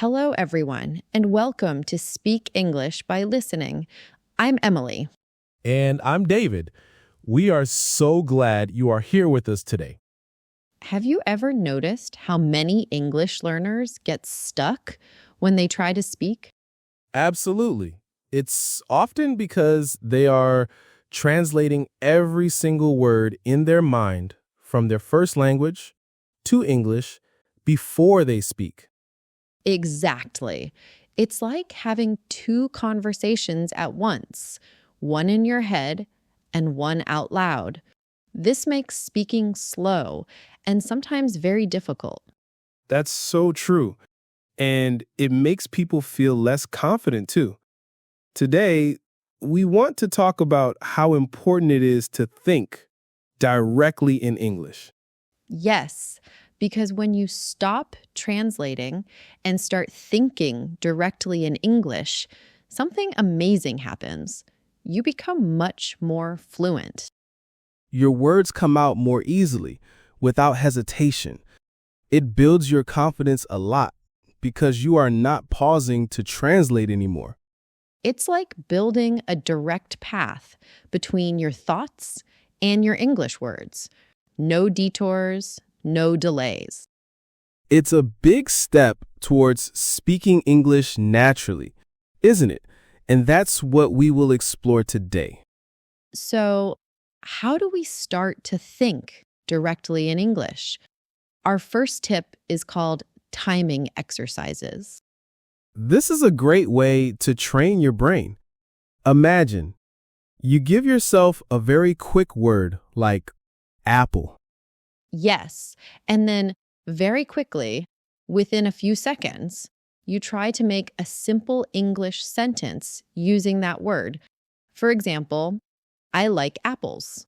Hello, everyone, and welcome to Speak English by Listening. I'm Emily. And I'm David. We are so glad you are here with us today. Have you ever noticed how many English learners get stuck when they try to speak? Absolutely. It's often because they are translating every single word in their mind from their first language to English before they speak. Exactly. It's like having two conversations at once, one in your head and one out loud. This makes speaking slow and sometimes very difficult. That's so true. And it makes people feel less confident too. Today, we want to talk about how important it is to think directly in English. Yes, because when you stop translating and start thinking directly in English, something amazing happens. You become much more fluent. Your words come out more easily, without hesitation. It builds your confidence a lot because you are not pausing to translate anymore. It's like building a direct path between your thoughts and your English words. No detours, no delays. It's a big step towards speaking English naturally, isn't it? And that's what we will explore today. So, how do we start to think directly in English? Our first tip is called timing exercises. This is a great way to train your brain. Imagine you give yourself a very quick word like apple. Yes, and then very quickly, within a few seconds, you try to make a simple English sentence using that word. For example, I like apples.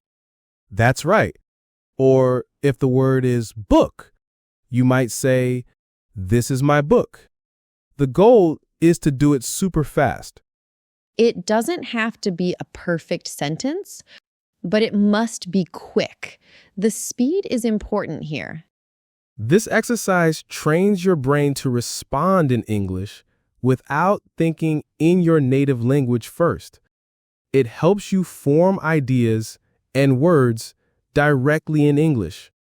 That's right. Or if the word is book, you might say, this is my book. The goal is to do it super fast. It doesn't have to be a perfect sentence, but it must be quick. The speed is important here. This exercise trains your brain to respond in English without thinking in your native language first. It helps you form ideas and words directly in English.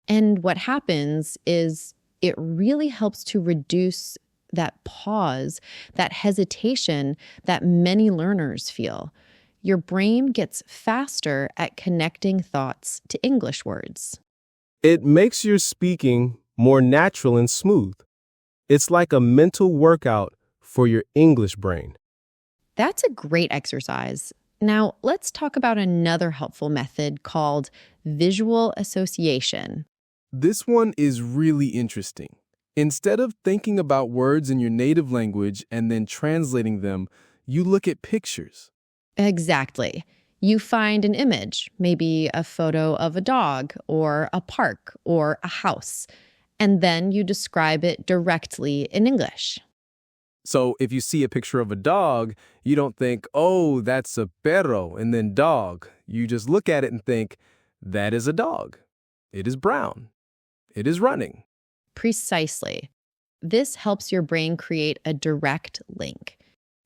And what happens is it really helps to reduce that pause, that hesitation that many learners feel. Your brain gets faster at connecting thoughts to English words. It makes your speaking more natural and smooth. It's like a mental workout for your English brain. That's a great exercise. Now, let's talk about another helpful method called visual association. This one is really interesting. Instead of thinking about words in your native language and then translating them, you look at pictures. Exactly. You find an image, maybe a photo of a dog or a park or a house, and then you describe it directly in English. So if you see a picture of a dog, you don't think, oh, that's a perro, and then dog. You just look at it and think, that is a dog. It is brown. It is running. Precisely. This helps your brain create a direct link.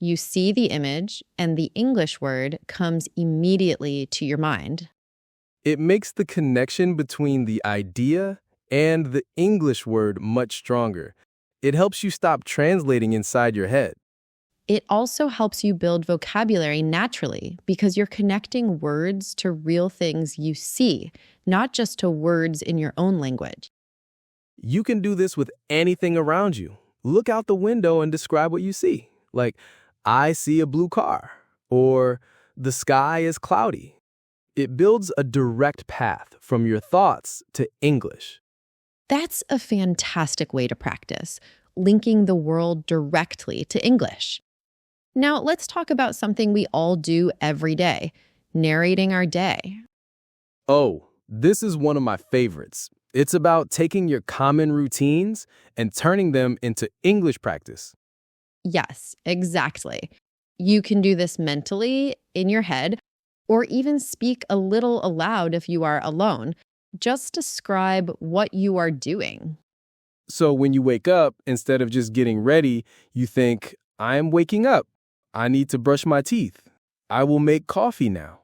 You see the image, and the English word comes immediately to your mind. It makes the connection between the idea and the English word much stronger. It helps you stop translating inside your head. It also helps you build vocabulary naturally because you're connecting words to real things you see, not just to words in your own language. You can do this with anything around you. Look out the window and describe what you see. Like, I see a blue car, or the sky is cloudy. It builds a direct path from your thoughts to English. That's a fantastic way to practice, linking the world directly to English. Now, let's talk about something we all do every day, narrating our day. Oh, this is one of my favorites. It's about taking your common routines and turning them into English practice. Yes, exactly. You can do this mentally in your head, or even speak a little aloud if you are alone. Just describe what you are doing. So when you wake up, instead of just getting ready, you think, I am waking up. I need to brush my teeth. I will make coffee now.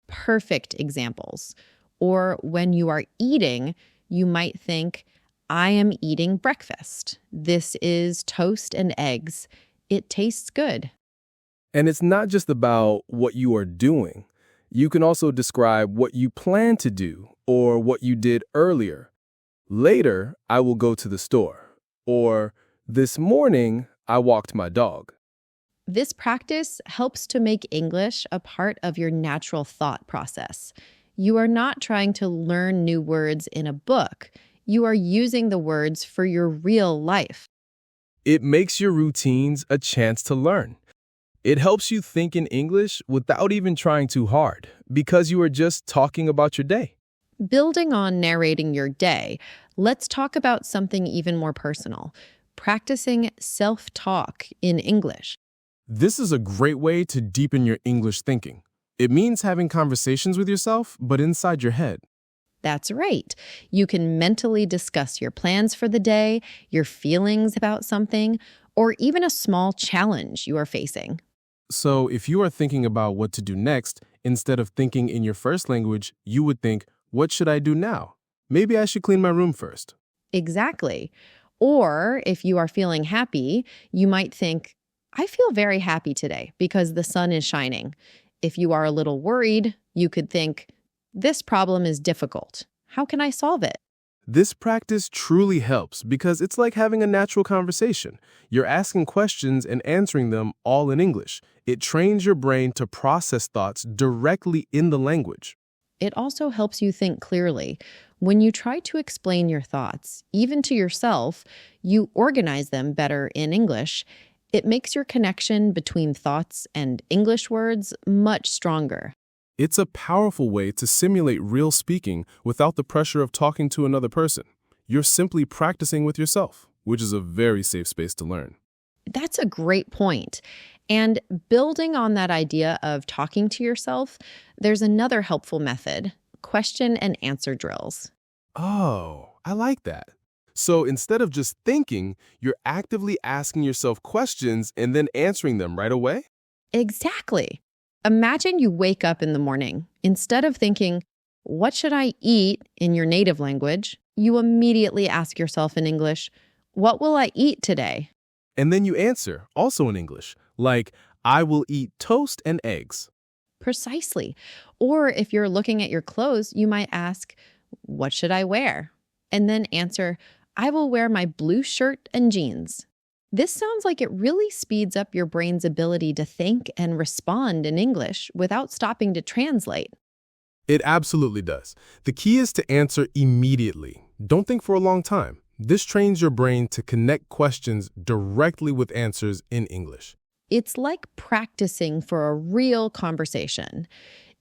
Perfect examples. Or when you are eating, you might think, I am eating breakfast. This is toast and eggs. It tastes good. And it's not just about what you are doing. You can also describe what you plan to do or what you did earlier. Later, I will go to the store. Or this morning, I walked my dog. This practice helps to make English a part of your natural thought process. You are not trying to learn new words in a book. You are using the words for your real life. It makes your routines a chance to learn. It helps you think in English without even trying too hard, because you are just talking about your day. Building on narrating your day, let's talk about something even more personal: practicing self-talk in English. This is a great way to deepen your English thinking. It means having conversations with yourself, but inside your head. That's right. You can mentally discuss your plans for the day, your feelings about something, or even a small challenge you are facing. So if you are thinking about what to do next, instead of thinking in your first language, you would think, what should I do now? Maybe I should clean my room first. Exactly. Or if you are feeling happy, you might think, I feel very happy today because the sun is shining. If you are a little worried, you could think, this problem is difficult. How can I solve it? This practice truly helps because it's like having a natural conversation. You're asking questions and answering them all in English. It trains your brain to process thoughts directly in the language. It also helps you think clearly. When you try to explain your thoughts, even to yourself, you organize them better in English. It makes your connection between thoughts and English words much stronger. It's a powerful way to simulate real speaking without the pressure of talking to another person. You're simply practicing with yourself, which is a very safe space to learn. That's a great point. And building on that idea of talking to yourself, there's another helpful method: question and answer drills. Oh, I like that. So instead of just thinking, you're actively asking yourself questions and then answering them right away? Exactly. Imagine you wake up in the morning. Instead of thinking, what should I eat in your native language, you immediately ask yourself in English, what will I eat today? And then you answer, also in English, like, I will eat toast and eggs. Precisely. Or if you're looking at your clothes, you might ask, what should I wear? And then answer, I will wear my blue shirt and jeans. This sounds like it really speeds up your brain's ability to think and respond in English without stopping to translate. It absolutely does. The key is to answer immediately. Don't think for a long time. This trains your brain to connect questions directly with answers in English. It's like practicing for a real conversation.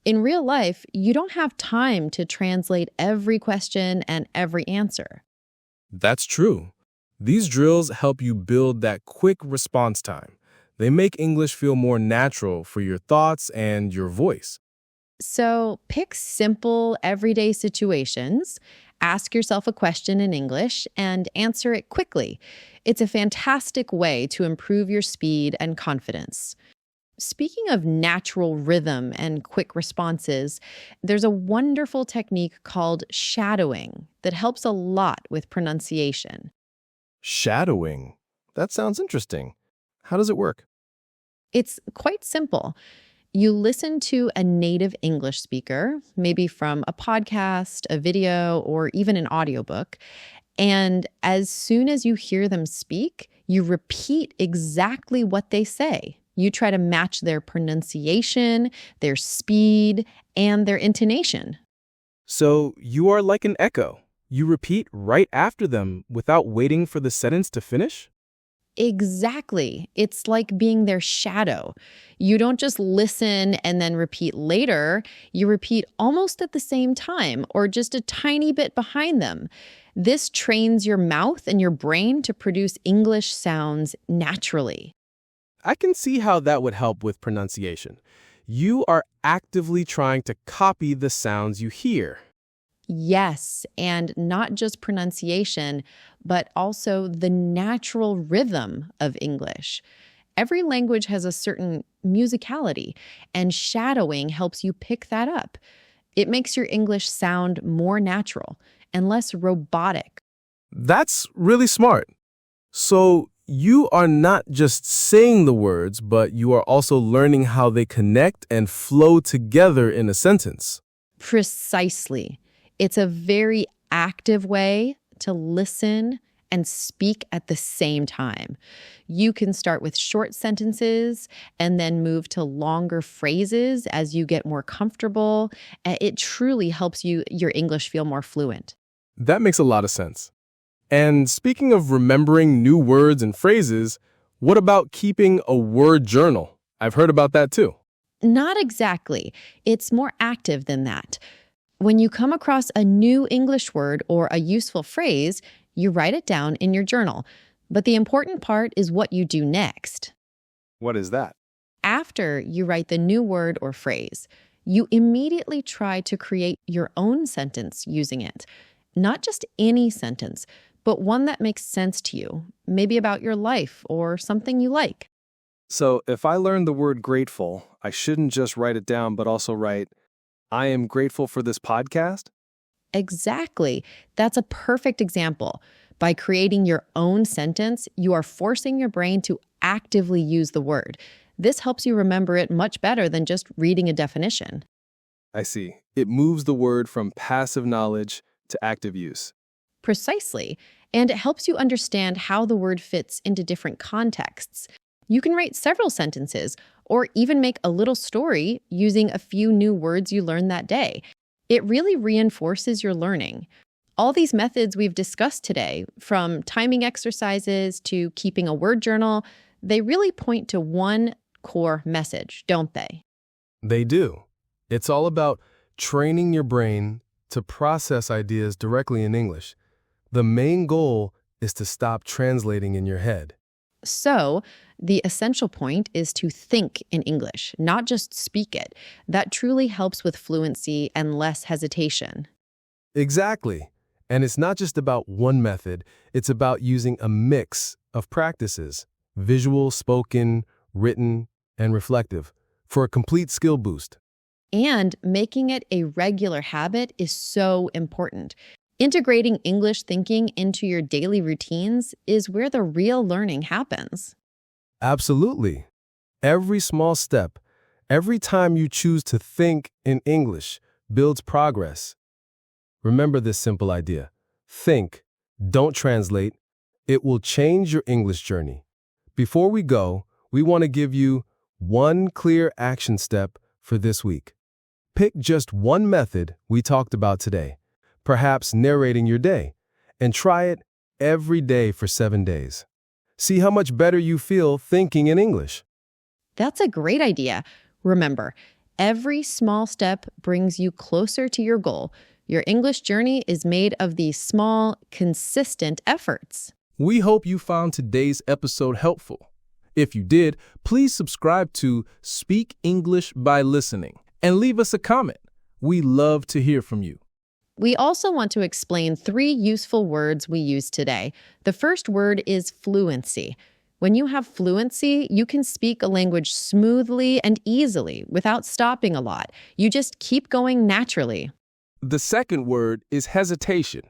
In real life, you don't have time to translate every question and every answer. That's true. These drills help you build that quick response time. They make English feel more natural for your thoughts and your voice. So pick simple, everyday situations, ask yourself a question in English, and answer it quickly. It's a fantastic way to improve your speed and confidence. Speaking of natural rhythm and quick responses, there's a wonderful technique called shadowing that helps a lot with pronunciation. Shadowing. That sounds interesting. How does it work? It's quite simple. You listen to a native English speaker, maybe from a podcast, a video, or even an audiobook, and as soon as you hear them speak, you repeat exactly what they say. You try to match their pronunciation, their speed, and their intonation. So you are like an echo. You repeat right after them without waiting for the sentence to finish? Exactly. It's like being their shadow. You don't just listen and then repeat later. You repeat almost at the same time or just a tiny bit behind them. This trains your mouth and your brain to produce English sounds naturally. I can see how that would help with pronunciation. You are actively trying to copy the sounds you hear. Yes, and not just pronunciation, but also the natural rhythm of English. Every language has a certain musicality, and shadowing helps you pick that up. It makes your English sound more natural and less robotic. That's really smart. So you are not just saying the words, but you are also learning how they connect and flow together in a sentence. Precisely. It's a very active way to listen and speak at the same time. You can start with short sentences and then move to longer phrases as you get more comfortable. It truly helps your English feel more fluent. That makes a lot of sense. And speaking of remembering new words and phrases, what about keeping a word journal? I've heard about that too. Not exactly. It's more active than that. When you come across a new English word or a useful phrase, you write it down in your journal. But the important part is what you do next. What is that? After you write the new word or phrase, you immediately try to create your own sentence using it. Not just any sentence, but one that makes sense to you, maybe about your life or something you like. So if I learned the word grateful, I shouldn't just write it down, but also write, I am grateful for this podcast? Exactly. That's a perfect example. By creating your own sentence, you are forcing your brain to actively use the word. This helps you remember it much better than just reading a definition. I see. It moves the word from passive knowledge to active use. Precisely. And it helps you understand how the word fits into different contexts. You can write several sentences or even make a little story using a few new words you learned that day. It really reinforces your learning. All these methods we've discussed today, from timing exercises to keeping a word journal, they really point to one core message, don't they? They do. It's all about training your brain to process ideas directly in English. The main goal is to stop translating in your head. So, the essential point is to think in English, not just speak it. That truly helps with fluency and less hesitation. Exactly. And it's not just about one method, it's about using a mix of practices, visual, spoken, written, and reflective, for a complete skill boost. And making it a regular habit is so important. Integrating English thinking into your daily routines is where the real learning happens. Absolutely. Every small step, every time you choose to think in English, builds progress. Remember this simple idea. Think, don't translate. It will change your English journey. Before we go, we want to give you one clear action step for this week. Pick just one method we talked about today, perhaps narrating your day, and try it every day for 7 days. See how much better you feel thinking in English. That's a great idea. Remember, every small step brings you closer to your goal. Your English journey is made of these small, consistent efforts. We hope you found today's episode helpful. If you did, please subscribe to Speak English by Listening and leave us a comment. We love to hear from you. We also want to explain 3 useful words we used today. The first word is fluency. When you have fluency, you can speak a language smoothly and easily without stopping a lot. You just keep going naturally. The second word is hesitation.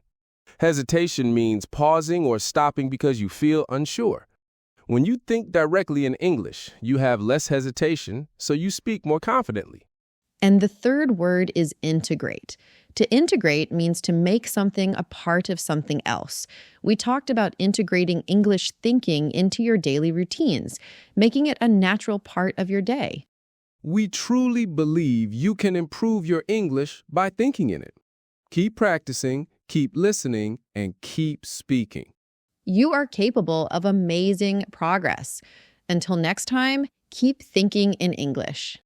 Hesitation means pausing or stopping because you feel unsure. When you think directly in English, you have less hesitation, so you speak more confidently. And the third word is integrate. To integrate means to make something a part of something else. We talked about integrating English thinking into your daily routines, making it a natural part of your day. We truly believe you can improve your English by thinking in it. Keep practicing, keep listening, and keep speaking. You are capable of amazing progress. Until next time, keep thinking in English.